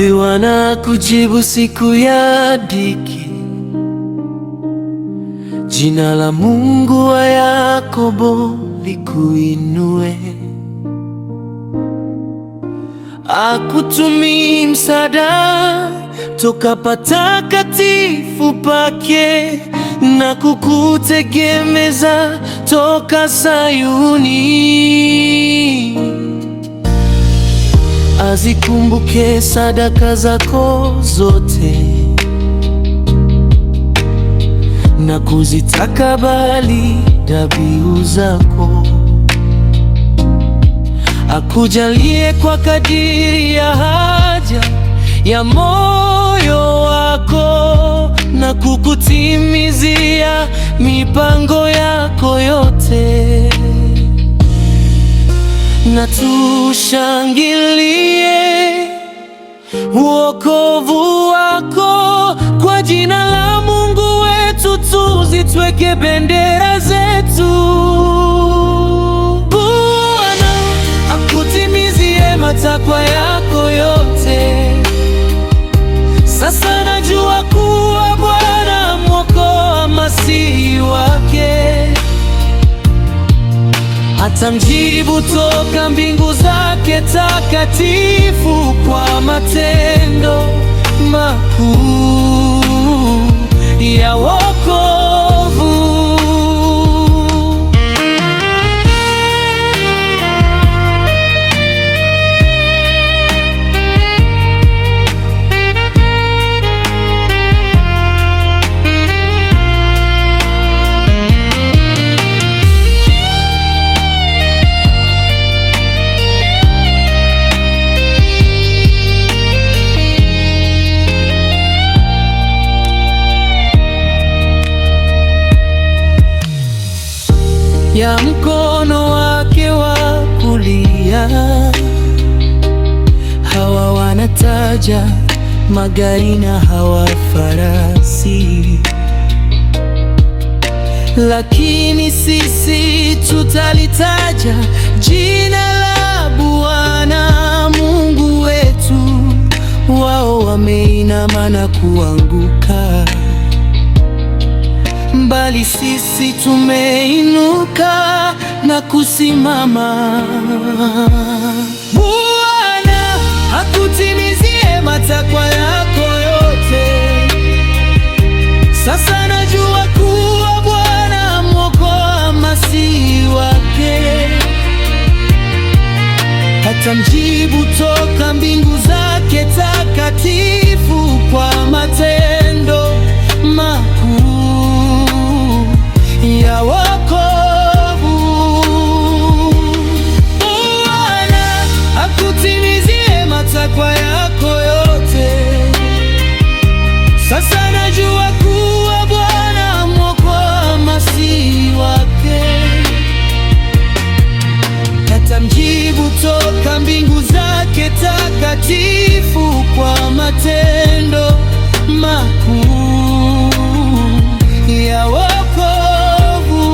kuambiwa na kujibu siku ya dhiki. Jina la Mungu wa Yakobo likuinue, akutumie msaada toka patakatifu pake, na kukutegemeza toka Sayuni. Azikumbuke sadaka zako zote, na kuzitakabali dhabihu zako. Akujalie kwa kadiri ya haja ya moyo wako, na kukutimizia mipango yako yote. Na tushangilie wokovu wako, kwa jina la Mungu wetu tuzitweke bendera zetu. Bwana akutimizie matakwa yako yote. Sasa najua kuwa Bwana Mwokoa Masihi wake atamjibu toka mbingu zake takatifu kwa matendo makuu ya wokovu. Ya mkono wake wa kulia, hawa wanataja magari na hawa farasi, lakini sisi tutalitaja jina la Bwana Mungu wetu. Wao wameinama na kuanguka, bali sisi tumeinuka na kusimama. Bwana akutimizie matakwa yako yote. Sasa najua kuwa Bwana Mwokoa Masihi wake atamjibu toka mbingu zake takatifu kwa matendo makuu ya wokovu. Bwana akutimizie matakwa yako yote. Sasa najua kuwa Bwana Mwokoa Masihi wake atamjibu toka mbingu zake takatifu kwa matendo makuu ya wokovu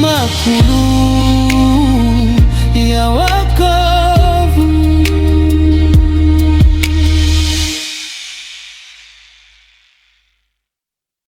makuu.